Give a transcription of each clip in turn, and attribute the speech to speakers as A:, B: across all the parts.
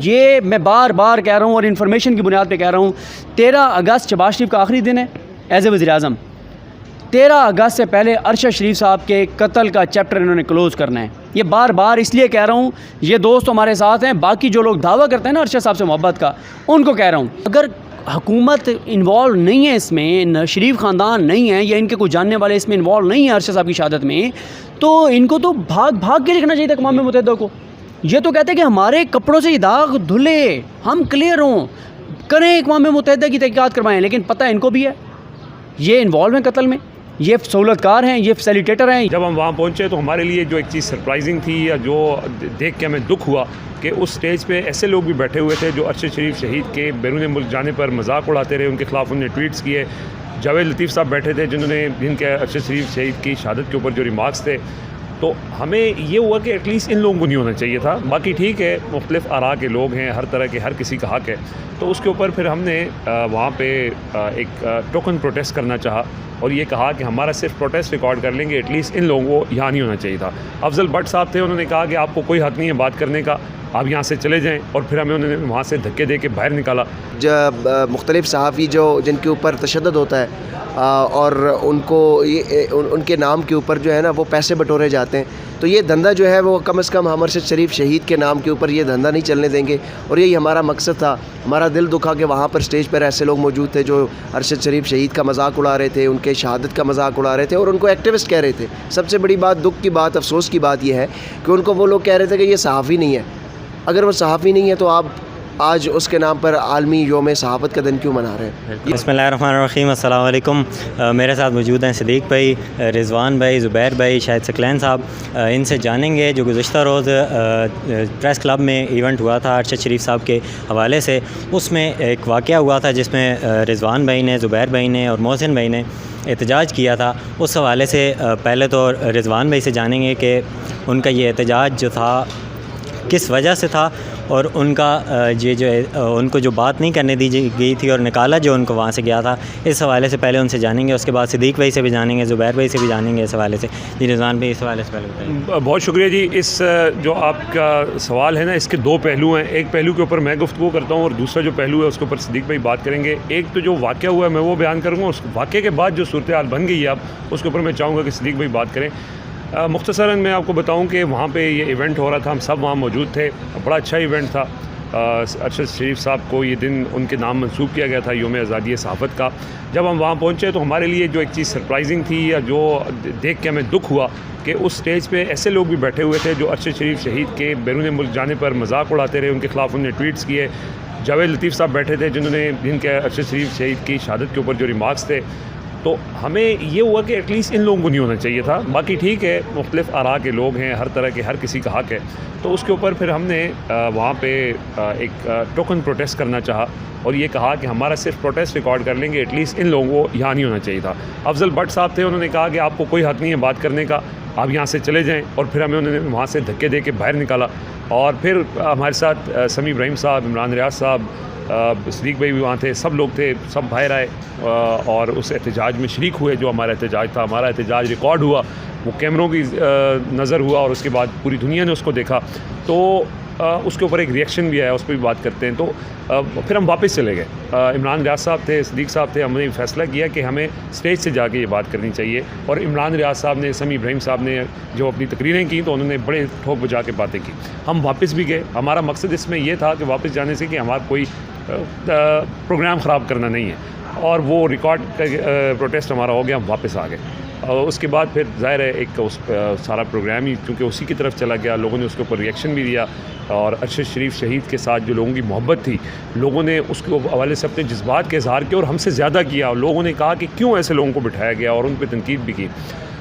A: ये मैं बार बार कह रहा हूँ और इन्फॉर्मेशन की बुनियाद पे कह रहा हूँ, 13 अगस्त शहबाज शरीफ का आखिरी दिन है एज ए वज़ीर-ए-आज़म। 13 अगस्त से पहले अरशद शरीफ साहब के कत्ल का चैप्टर इन्होंने क्लोज़ करना है। ये बार बार इसलिए कह रहा हूँ, ये दोस्त हमारे साथ हैं, बाकी जो लोग दावा करते हैं ना अरशद साहब से मोहब्बत का, उनको कह रहा हूँ, अगर हुकूमत इन्वॉल्व नहीं है इसमें, शरीफ ख़ानदान नहीं है या इनके कुछ जानने वाले इसमें इन्वॉल्व नहीं है अरशद साहब की शहादत में, तो इनको तो भाग भाग के लिखना चाहिए था अक़वाम मुत्तहिदा को। ये तो कहते हैं कि हमारे कपड़ों से ये दाग धुले, हम क्लियर हों, करें अक़वाम मुत्तहिदा की तहक़ीक़ात करवाएं। लेकिन पता है इनको भी है, ये इन्वॉल्व हैं कत्ल में, ये सहूलतकार हैं, ये फैसिलिटेटर हैं।
B: जब हम वहाँ पहुँचे तो हमारे लिए जो एक चीज़ सरप्राइजिंग थी या जो देख के हमें दुख हुआ कि उस स्टेज पे ऐसे लोग भी बैठे हुए थे जो अरशद शरीफ शहीद के बैरून मुल्क जाने पर मजाक उड़ाते रहे, उनके ख़िलाफ़ उन्होंने ट्वीट्स किए। जावेद लतीफ़ साहब बैठे थे जिनके अरशद शरीफ शहीद की शहादत के ऊपर जो रिमार्क्स थे। तो हमें ये हुआ कि एटलीस्ट इन लोगों को नहीं होना चाहिए था। बाकी ठीक है, मुख्तलिफ़ आरा के लोग हैं, हर तरह के, हर किसी का हक़ है। तो उसके ऊपर फिर हमने वहाँ पे एक टोकन प्रोटेस्ट करना चाहा और ये कहा कि हमारा सिर्फ प्रोटेस्ट रिकॉर्ड कर लेंगे, एटलीस्ट इन लोगों को यहाँ नहीं होना चाहिए था। अफजल भट्ट साहब थे, उन्होंने कहा कि आपको कोई हक़ नहीं है बात करने का, आप यहाँ से चले जाएँ, और फिर हमें उन्होंने वहाँ से धक्के दे के बाहर निकाला।
C: जब मुख्तलिफ़ सहाफ़ी जिनके ऊपर तशद्दुद होता है और उनको उनके नाम के ऊपर जो है ना वो पैसे बटोरे जाते हैं, तो ये धंधा जो है वो कम से कम हम अरशद शरीफ शहीद के नाम के ऊपर ये धंधा नहीं चलने देंगे। और यही हमारा मकसद था। हमारा दिल दुखा कि वहाँ पर स्टेज पर ऐसे लोग मौजूद थे जो अरशद शरीफ शहीद का मजाक उड़ा रहे थे, उनके शहादत का मजाक उड़ा रहे थे और उनको एक्टिविस्ट कह रहे थे। सबसे बड़ी बात, दुख की बात, अफसोस की बात यह है कि उनको वो लोग कह रहे थे कि ये सहाफ़ी नहीं है। अगर वो सहाफ़ी नहीं है तो आप आज उसके नाम पर आलमी योम सहाफ़त का दिन क्यों मना रहे हैं?
D: बिस्मिल्लाहिर्रहमानिर्रहीम, अस्सलाम वालेकुम। मेरे साथ मौजूद हैं सदीक़ भाई, रिज़वान भाई, ज़ुबैर भाई, शाहिद सकलैन साहब। इनसे जानेंगे जो गुज़श्ता रोज़ प्रेस क्लब में इवेंट हुआ था अरशद शरीफ साहब के हवाले से। उसमें एक वाक़या हुआ था जिसमें रिज़वान भाई ने, ज़ुबैर भाई ने और मोहसिन भाई ने एहतजाज किया था। उस हवाले से पहले तो रिज़वान भाई से जानेंगे कि उनका ये एहतजाज जो था किस वजह से था और उनका ये जो उनको जो बात नहीं करने दी गई थी और निकाला जो उनको वहाँ से गया था, इस हवाले से पहले उनसे जानेंगे। उसके बाद सदीक़ भाई से भी जानेंगे, ज़ुबैर भाई से भी जानेंगे इस हवाले से। जी रिज़वान भाई, इस हवाले से पहले बताइए।
B: बहुत शुक्रिया जी। इस जो आपका सवाल है ना, इसके दो पहलू हैं। एक पहलू के ऊपर मैं गुफ्तगू करता हूँ और दूसरा जो पहलू है उसके ऊपर सदीक़ भाई बात करेंगे। एक तो जो वाक़या हुआ है मैं वो बयान करूँगा, उस वाक़े के बाद जो सूरत हाल बन गई है अब उसके ऊपर मैं चाहूँगा कि सदीक़ भाई बात करें। मुख्तसरन मैं आपको बताऊं कि वहाँ पे ये इवेंट हो रहा था, हम सब वहाँ मौजूद थे, बड़ा अच्छा इवेंट था। अरशद शरीफ साहब को ये दिन उनके नाम मंसूब किया गया था, योम आज़ादी सहाफ़त का। जब हम वहाँ पहुँचे तो हमारे लिए जो एक चीज़ सरप्राइजिंग थी या जो देख के हमें दुख हुआ कि उस स्टेज पे ऐसे लोग भी बैठे हुए थे जो अरशद शरीफ शहीद के बैरून मुल्क जाने पर मजाक उड़ाते रहे, उनके ख़िलाफ़ उन्होंने ट्वीट्स किए। जावेद लतीफ़ साहब बैठे थे जिनके अरशद शरीफ शहीद की शहादत के ऊपर जो रिमार्क्स थे। तो हमें ये हुआ कि एटलीस्ट इन लोगों को नहीं होना चाहिए था। बाकी ठीक है, मुख्तलिफ़ आरा के लोग हैं, हर तरह के, हर किसी का हक़ है। तो उसके ऊपर फिर हमने वहाँ पे एक टोकन प्रोटेस्ट करना चाहा और ये कहा कि हमारा सिर्फ प्रोटेस्ट रिकॉर्ड कर लेंगे, एटलीस्ट इन लोगों को यहाँ नहीं होना चाहिए था। अफजल भट्ट साहब थे, उन्होंने कहा कि आपको कोई हक़ नहीं है बात करने का, आप यहाँ से चले जाएँ, और फिर हमें उन्होंने वहाँ से धक्के दे के बाहर निकाला। और फिर हमारे साथ समी इब्राहिम साहब, इमरान रियाज साहब, सदीक़ भाई भी वहाँ थे, सब लोग थे, सब बाहर आए और उस एहतजाज में शरीक हुए। जो हमारा एहतजाज था, हमारा एहतजाज रिकॉर्ड हुआ, वो कैमरों की नज़र हुआ और उसके बाद पूरी दुनिया ने उसको देखा। तो उसके ऊपर एक रिएक्शन भी आया, उस पर भी बात करते हैं। तो फिर हम वापस चले गए। इमरान रियाज साहब थे, सदीक़ साहब थे, हमने फ़ैसला किया कि हमें स्टेज से जाके ये बात करनी चाहिए। और इमरान रियाज साहब ने, समी इब्राहिम साहब ने जो अपनी तकरीरें की तो उन्होंने बड़े ठोक बजा के बातें की। हम वापस भी गए। हमारा मकसद इसमें यह था कि वापस जाने से कि हमारा कोई प्रोग्राम ख़राब करना नहीं है, और वो रिकॉर्ड प्रोटेस्ट हमारा हो गया, हम वापस आ गए। और उसके बाद फिर ज़ाहिर है एक सारा प्रोग्राम ही क्योंकि उसी की तरफ चला गया, लोगों ने उसके ऊपर रिएक्शन भी दिया। और अरशद शरीफ शहीद के साथ जो लोगों की मोहब्बत थी, लोगों ने उसके हवाले से अपने जज्बात के इज़हार किया और हमसे ज़्यादा किया। और लोगों ने कहा कि क्यों ऐसे लोगों को बिठाया गया और उन पर तनकीद भी की।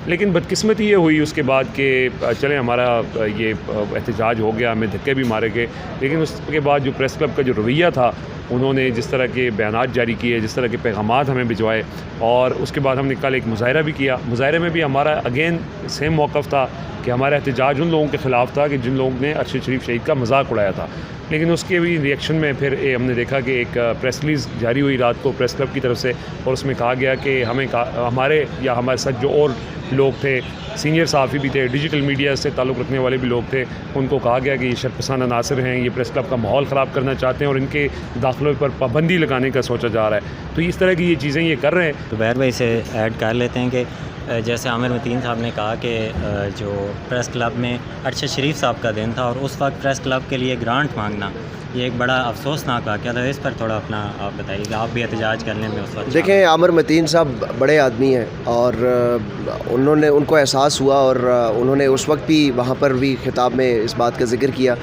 B: लेकिन बदकिस्मती ये हुई उसके बाद कि चले हमारा ये एहतजाज हो गया, हमें धक्के भी मारे गए। लेकिन उसके बाद जो प्रेस क्लब का जो रवैया था, उन्होंने जिस तरह के बयानात जारी किए, जिस तरह के पैगामात हमें भिजवाए, और उसके बाद हमने कल एक मुज़ाहरा भी किया। मुज़ाहरे में भी हमारा अगेन सेम मौक़िफ़ था कि हमारा एहतजाज उन लोगों के ख़िलाफ़ था कि जिन लोगों ने अरशद शरीफ शहीद का का मजाक उड़ाया था। लेकिन उसके भी रिएक्शन में फिर हमने देखा कि एक प्रेस रिलीज़ जारी हुई रात को प्रेस क्लब की तरफ से, और उसमें कहा गया कि हमारे साथ जो और लोग थे, सीनियर सहाफ़ी भी थे, डिजिटल मीडिया से ताल्लुक़ रखने वाले भी लोग थे, उनको कहा गया कि ये शरपसंद अनासर हैं, ये प्रेस क्लब का माहौल ख़राब करना चाहते हैं और इनके दाखिलों पर पाबंदी लगाने का सोचा जा रहा है। तो इस तरह की ये चीज़ें ये कर रहे हैं।
D: ज़ुबैर भाई से ऐड कर लेते हैं कि जैसे आमिर मतीन साहब ने कहा कि जो प्रेस क्लब में अरशद शरीफ साहब का दिन था और उस वक्त प्रेस क्लब के लिए ग्रांट मांगना, ये एक बड़ा अफसोसनाक वाक़या था। इस पर थोड़ा अपना आप बताइए कि आप भी एहतजाज करने में उस वक्त।
C: देखें, आमिर मतीन साहब बड़े आदमी हैं और उनको एहसास हुआ और उन्होंने उस वक्त भी वहाँ पर भी खिताब में इस बात का जिक्र किया।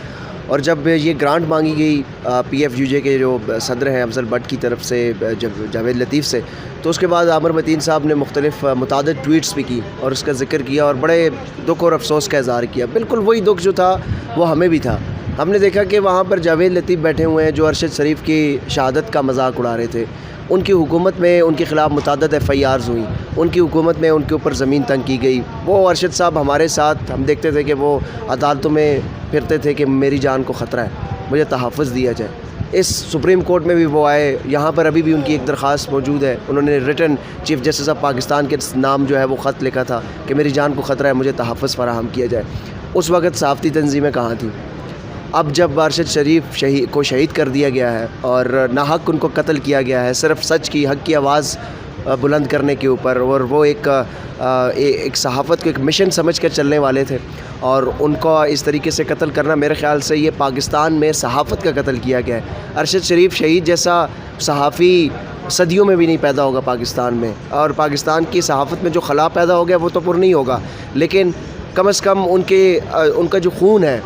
C: और जब ये ग्रांट मांगी गई PFUJ के जो सदर हैं अफजल भट्ट की तरफ से, जब जावेद लतीफ़ से, तो उसके बाद आमिर मतीन साहब ने मुख्तलिफ मुतादिद ट्वीट्स भी की और उसका जिक्र किया और बड़े दुख और अफसोस का इज़हार किया। बिल्कुल वही दुख जो था वो हमें भी था। हमने देखा कि वहाँ पर जावेद लतीफ़ बैठे हुए हैं जो अरशद शरीफ की शहादत का मजाक उड़ा रहे थे। उनकी हुकूमत में उनके ख़िलाफ़ मुतादद FIRs हुई, उनकी हुकूमत में उनके ऊपर ज़मीन तंग की गई। वो अरशद साहब हमारे साथ, हम देखते थे कि वो अदालतों में फिरते थे कि मेरी जान को ख़तरा है, मुझे तहफ़्फ़ुज़ दिया जाए। इस सुप्रीम कोर्ट में भी वो आए, यहाँ पर अभी भी उनकी एक दरख्वास्त मौजूद है। उन्होंने written chief justice of Pakistan के नाम जो है वो ख़त लिखा था कि मेरी जान को ख़तरा है, मुझे तहफ़्फ़ुज़ फराहम किया जाए। उस वक़्त सहाफ़ती तंजीमें कहाँ थीं? अब जब अरशद शरीफ को शहीद कर दिया गया है और नाहक उनको कत्ल किया गया है सिर्फ सच की, हक़ की आवाज़ बुलंद करने के ऊपर, और वो एक सहाफ़त को एक मिशन समझ कर चलने वाले थे, और उनको इस तरीके से कत्ल करना, मेरे ख़्याल से ये पाकिस्तान में सहाफ़त का कत्ल किया गया है। अरशद शरीफ शहीद जैसा सहाफ़ी सदियों में भी नहीं पैदा होगा पाकिस्तान में, और पाकिस्तान की सहाफ़त में जो खला पैदा हो गया वो तो पुर नहीं होगा, लेकिन कम से कम उनका जो खून है,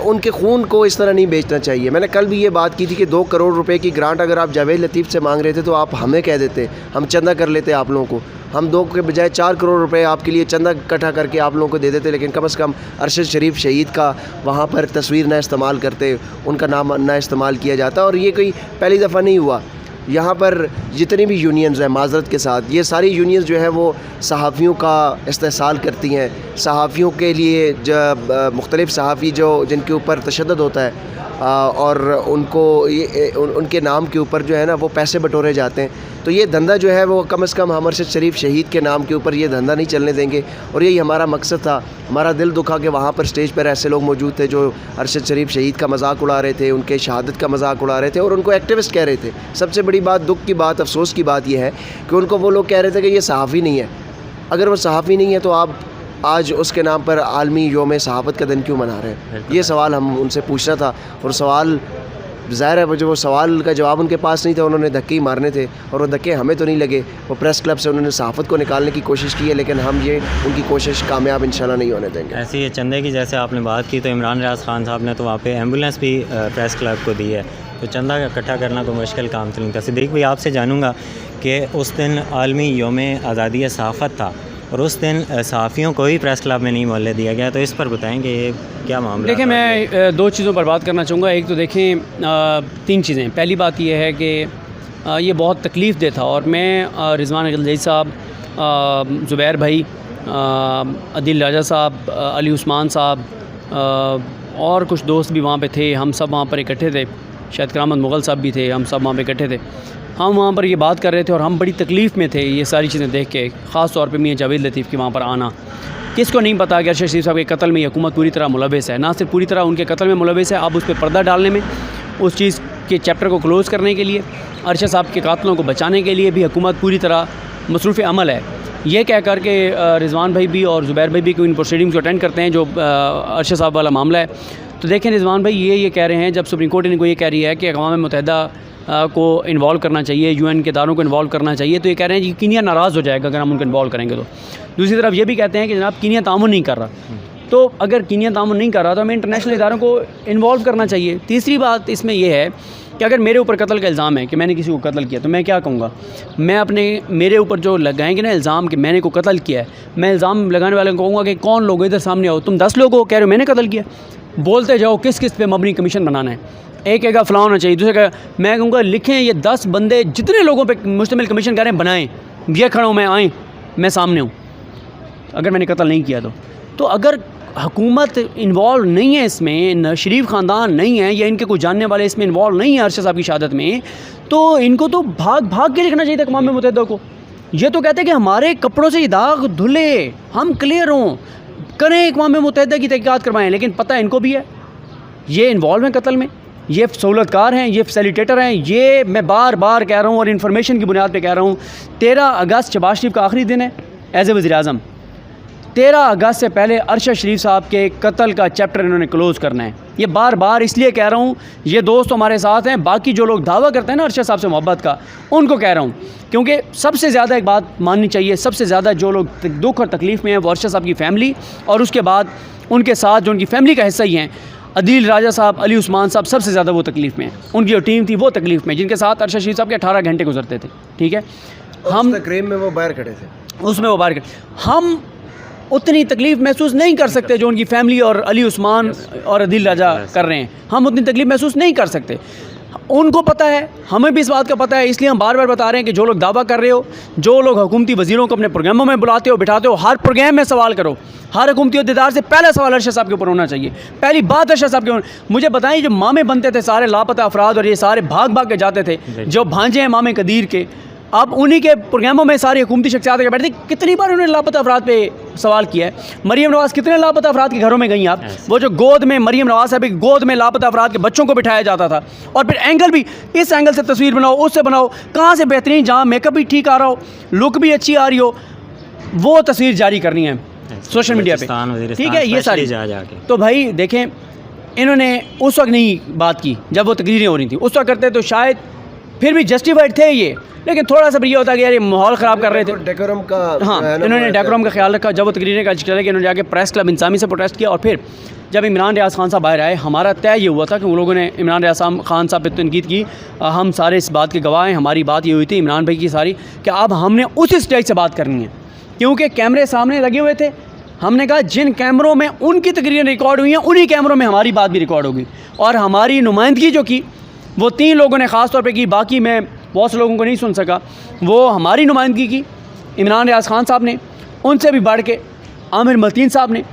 C: उनके खून को इस तरह नहीं बेचना चाहिए। मैंने कल भी ये बात की थी कि 2 करोड़ रुपए की ग्रांट अगर आप जावेद लतीफ़ से मांग रहे थे तो आप हमें कह देते, हम चंदा कर लेते आप लोगों को। हम 2 के बजाय 4 करोड़ रुपए आपके लिए चंदा इकट्ठा करके आप लोगों को दे देते, लेकिन कम से कम अरशद शरीफ शहीद का वहाँ पर तस्वीर ना इस्तेमाल करते, उनका नाम ना इस्तेमाल किया जाता। और ये कोई पहली दफ़ा नहीं हुआ। यहाँ पर जितनी भी यूनियंस हैं, माजरत के साथ, ये सारी यूनियंस जो है वो सहाफ़ियों का इस्तेहसाल करती हैं। सहाफ़ियों के लिए जब मुख्तलिफ़ सहाफ़ी जिनके ऊपर तशद्दुद होता है और उनके नाम के ऊपर जो है ना वो पैसे बटोरे जाते हैं, तो ये धंधा जो है वो कम से कम हम अरशद शरीफ शहीद के नाम के ऊपर ये धंधा नहीं चलने देंगे। और यही हमारा मकसद था। हमारा दिल दुखा कि वहाँ पर स्टेज पर ऐसे लोग मौजूद थे जो अरशद शरीफ शहीद का मजाक उड़ा रहे थे, उनके शहादत का मजाक उड़ा रहे थे और उनको एक्टिविस्ट कह रहे थे। सबसे बड़ी बात, दुख की बात, अफसोस की बात यह है कि उनको वो लोग कह रहे थे कि ये सहाफ़ी नहीं है। अगर वो सहाफ़ी नहीं है तो आप आज उसके नाम पर आलमी योम सहाफ़त का दिन क्यों मना रहे हैं? ये सवाल हम उनसे पूछना था। और सवाल ज़ाहिर है जो वो सवाल का जवाब उनके पास नहीं था, उन्होंने धक्के ही मारने थे, और वो धक्के हमें तो नहीं लगे। वो प्रेस क्लब से उन्होंने सहाफ़त को निकालने की कोशिश की है, लेकिन हम ये उनकी कोशिश कामयाब इंशाल्लाह नहीं होने देंगे।
D: ऐसे ही चंदे की जैसे आपने बात की, तो इमरान रियाज खान साहब ने तो वहाँ पे एम्बुलेंस भी प्रेस क्लब को दी है, तो चंदा इकट्ठा करना कोई मुश्किल काम तो नहीं था। सिद्दीक भाई, आपसे जानूँगा कि उस दिन आलमी योम आज़ादी सहाफ़त था और उस दिन सहाफ़ियों को ही प्रेस क्लब में नहीं मोहल्ले दिया गया, तो इस पर बताएं कि ये क्या मामला?
A: देखिए, मैं 2 चीज़ों पर बात करना चाहूँगा। एक तो देखें, 3 चीज़ें। पहली बात यह है कि ये बहुत तकलीफ़ दे था, और मैं रिजवान ग़िलज़ई साहब, ज़ुबैर भाई, अदिल राजा साहब, अली उस्मान साहब और कुछ दोस्त भी वहाँ पे थे। हम सब वहाँ पर इकट्ठे थे। शायद करामत मुग़ल साहब भी थे। हम सब वहाँ पे इकट्ठे थे। हम वहाँ पर ये बात कर रहे थे और हम बड़ी तकलीफ़ में थे ये सारी चीज़ें देख के। ख़ास तौर पे मियां जावेद लतीफ़ की वहाँ पर आना। किसको नहीं पता कि अरशद शरीफ साहब के कत्ल में हुकूमत पूरी तरह मुलविस है। ना सिर्फ पूरी तरह उनके कत्ल में मुलविस है, अब उस पर पर्दा डालने में, उस चीज़ के चैप्टर को क्लोज़ करने के लिए, अरशद साहब के कातलों को बचाने के लिए भी हुकूमत पूरी तरह मसरूफ़ अमल है। ये कह कर के रिजवान भाई भी और ज़ुबैर भाई भी इन प्रोसीडिंग्स को अटेंड करते हैं जो अरशद साहब वाला मामला है। तो देखें, रिजवान भाई ये कह रहे हैं, जब सुप्रीम कोर्ट इनको ये कह रही है कि अक़वाम मुत्तहिदा को इन्वॉल्व करना चाहिए, UN के इदारों को इन्वॉल्व करना चाहिए, तो ये कह रहे हैं कि कीनिया नाराज़ हो जाएगा अगर हम उनको इन्वॉल्व करेंगे। तो दूसरी तरफ ये भी कहते हैं कि जनाब कीनिया तामुन नहीं कर रहा, तो अगर कीनिया तामुन नहीं कर रहा तो हमें इंटरनेशनल इदारों को इन्वॉल्व करना चाहिए। तीसरी बात इसमें यह है कि अगर मेरे ऊपर कत्ल का इल्ज़ाम है कि मैंने किसी को कत्ल किया, तो मैं क्या कहूँगा? मैं मेरे ऊपर जो लगाएंगे ना इल्ज़ाम कि मैंने को कत्ल किया है, मैं इल्ज़ाम लगाने वाले को कहूँगा कि कौन लोग इधर सामने आओ, तुम 10 लोग हो, कह रहे हो मैंने कत्ल किया, बोलते जाओ किस किस पे मबनी कमीशन बनाना है। एक कहेगा फ़लाँ होना चाहिए, दूसरे का मैं कहूँगा लिखें ये 10 बंदे जितने लोगों पे मुश्तमिल कमीशन करें बनाएं, ये खड़ा हूँ मैं, आएँ, मैं सामने हूँ, अगर मैंने कत्ल नहीं किया तो अगर हुकूमत इन्वॉल्व नहीं है इसमें, शरीफ ख़ानदान नहीं है या इनके कुछ जानने वाले इसमें इन्वॉल्व नहीं है अरशद साहब की शहादत में, तो इनको तो भाग भाग के लिखना चाहिए था अक़वाम मुत्तहिदा को। ये तो कहते हैं कि हमारे कपड़ों से ये दाग धुले, हम क्लियर हों, करें अक़वाम मुत्तहिदा की तहक़ीक़ात करवाएं। लेकिन पता इनको भी है ये इन्वॉल्व हैं कत्ल में, ये सहूलतकार हैं, ये फैसिलिटेटर हैं। ये मैं बार बार कह रहा हूँ और इन्फॉर्मेशन की बुनियाद पे कह रहा हूँ, 13 अगस्त शहबाज शरीफ का आखिरी दिन है एज़ ए वज़ीर-ए-आज़म। 13 अगस्त से पहले अरशद शरीफ साहब के कत्ल का चैप्टर इन्होंने क्लोज़ करना है। ये बार बार इसलिए कह रहा हूँ, ये दोस्त हमारे साथ हैं, बाकी जो लोग दावा करते हैं ना अरशद साहब से मोहब्बत का, उनको कह रहा हूँ, क्योंकि सबसे ज़्यादा एक बात माननी चाहिए, सबसे ज़्यादा जो लोग दुख और तकलीफ़ में हैं वो अरशद साहब की फ़ैमिली और उसके बाद उनके साथ जो उनकी फ़ैमिली का हिस्सा ही हैं, अदील राजा साहब, अली उस्मान साहब, सबसे ज़्यादा वो तकलीफ़ में हैं। उनकी जो टीम थी वो तकलीफ़ में, जिनके साथ अरशद शरीफ साहब के 18 घंटे गुजरते थे। ठीक है, हम
C: तकरीब में वो बाहर खड़े थे,
A: उसमें वो बाहर हम उतनी तकलीफ़ महसूस नहीं कर सकते जो उनकी फ़ैमिली और अली उस्मान और अदील राजा कर रहे हैं। हम उतनी तकलीफ़ महसूस नहीं कर सकते। उनको पता है, हमें भी इस बात का पता है, इसलिए हम बार बार बता रहे हैं कि जो लोग दावा कर रहे हो, जो लोग हुकूमती वज़ीरों को अपने प्रोग्रामों में बुलाते हो, बिठाते हो, हर प्रोग्राम में सवाल करो। हर हुकूमती अहदेदार से पहला सवाल अरशद साहब के ऊपर होना चाहिए। पहली बात अरशद साहब के ऊपर, मुझे बताएं जो मामे बनते थे सारे लापता अफराद और ये सारे भाग भाग के जाते थे, जो भांजे हैं मामे कदीर के, अब उन्हीं के प्रोग्रामों में सारी हुकूमती शख्सियात के बैठे थे। कितनी बार उन्होंने लापता अफराद पे सवाल किया है। मरीम नवाज़ कितने लापता अफराद के घरों में गई आप, वो जो गोद में मरीम नवाज़ साहब की गोद में लापता अफराद के बच्चों को बिठाया जाता था, और फिर एंगल भी इस एंगल से तस्वीर बनाओ, उससे बनाओ, कहाँ से बेहतरीन, जहाँ मेकअप भी ठीक आ रहा हो, लुक भी अच्छी आ रही हो, वो तस्वीर जारी करनी है सोशल मीडिया पे। ठीक है, ये सारी तो भाई देखें, इन्होंने उस वक्त नहीं बात की जब वो तकरीरें हो रही थी, उस वक्त करते तो शायद फिर भी जस्टिफाइड थे ये, लेकिन थोड़ा सा ये होता कि यार ये माहौल ख़राब कर रहे थे।
C: डेकोरम का,
A: हाँ, इन्होंने डेकोरम का ख्याल रखा। जब वो तकरीरें का चला कि इन्होंने जाके प्रेस क्लब इंसामी से प्रोटेस्ट किया, और फिर जब इमरान रियाज़ खान साहब बाहर आए, हमारा तय ये हुआ था कि उन लोगों ने इमरान रियाज़ खान साहब पर तनकीद की, हम सारे इस बात के गवाह हैं, हमारी बात ये हुई थी इमरान भाई की सारी, कि अब हमने उसी स्टेज से बात करनी है, क्योंकि कैमरे सामने लगे हुए थे। हमने कहा जिन कैमरों में उनकी तकरीरें रिकॉर्ड हुई हैं, उन्हीं कैमरों में हमारी बात भी रिकॉर्ड होगी। और हमारी नुमाइंदगी जो की वो 3 लोगों ने ख़ास तौर पे की, बाकी मैं बहुत से लोगों को नहीं सुन सका, वो हमारी नुमाइंदगी की इमरान रियाज़ खान साहब ने, उनसे भी बढ़ के आमिर मतीन साहब ने,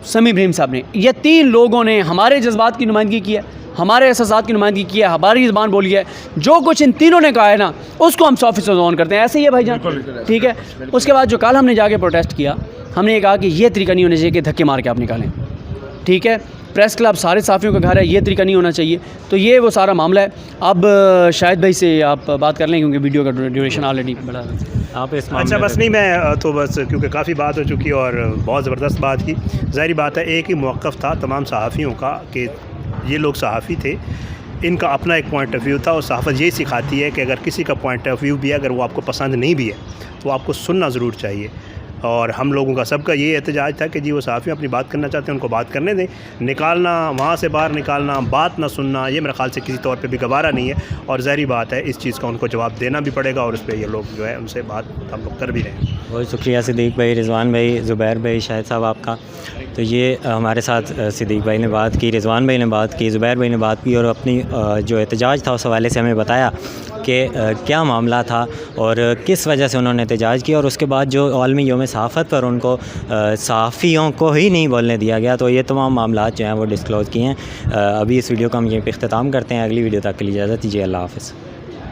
A: समी इब्राहिम साहब ने, ये 3 लोगों ने हमारे जज्बात की नुमाइंदगी की है, हमारे एहसासात की नुमाइंदगी की है, हमारी ज़बान बोली है। जो कुछ इन तीनों ने कहा है ना, उसको हम 100% ऑन करते हैं। ऐसे ही है भाईजान, ठीक है। उसके बाद जो कल हमने जाके प्रोटेस्ट किया, हमने ये कहा कि ये तरीका नहीं होना चाहिए कि धक्के मार के आप निकालें, ठीक है। प्रेस क्लब सारे साफ़ियों का घर है, ये तरीका नहीं होना चाहिए। तो ये वो सारा मामला है। अब शाहिद भाई से आप बात कर लें, क्योंकि वीडियो का ड्यूरेशन ऑलरेडी बढ़ा
E: आप इस अच्छा बस नहीं, मैं तो बस क्योंकि काफ़ी बात हो चुकी और बहुत ज़बरदस्त बात की। ज़ाहिर बात है, एक ही मौक़िफ़ था तमाम सहाफ़ियों का कि ये लोग सहाफ़ी थे, इनका अपना एक पॉइंट ऑफ व्यू था, और सहाफ़त यही सिखाती है कि अगर किसी का पॉइंट ऑफ व्यू भी है, अगर वो आपको पसंद नहीं भी है, तो आपको सुनना ज़रूर चाहिए। और हम लोगों का सबका ये एहतजाज था कि जी वो सहाफ़ी अपनी बात करना चाहते हैं, उनको बात करने दें। निकालना, वहाँ से बाहर निकालना, बात ना सुनना, ये मेरे ख़्याल से किसी तौर पे भी गवारा नहीं है। और ज़ाहिर बात है, इस चीज़ का उनको जवाब देना भी पड़ेगा, और उस पर ये लोग जो है उनसे बात हम लोग कर भी रहे हैं।
D: बहुत शुक्रिया सिद्दीक़ भाई, रिज़वान भाई, ज़ुबैर भाई, शाहिद साहब आपका। तो ये हमारे साथ सिद्दीक़ भाई ने बात की, रिज़वान भाई ने बात की, ज़ुबैर भाई ने बात की, और अपनी जो एहतजाज था उस हवाले से हमें बताया कि क्या मामला था और किस वजह से उन्होंने एहतजाज किया। और उसके बाद जो आलमी यौम सहाफ़त पर उनको सहाफ़ियों को ही नहीं बोलने दिया गया, तो ये तमाम मामला जो हैं वो डिस्क्लोज़ किए हैं। अभी इस वीडियो का हम यहीं पे इख्तिताम करते हैं। अगली वीडियो तक के लिए इजाज़त दीजिए। अल्लाह हाफ़िज़।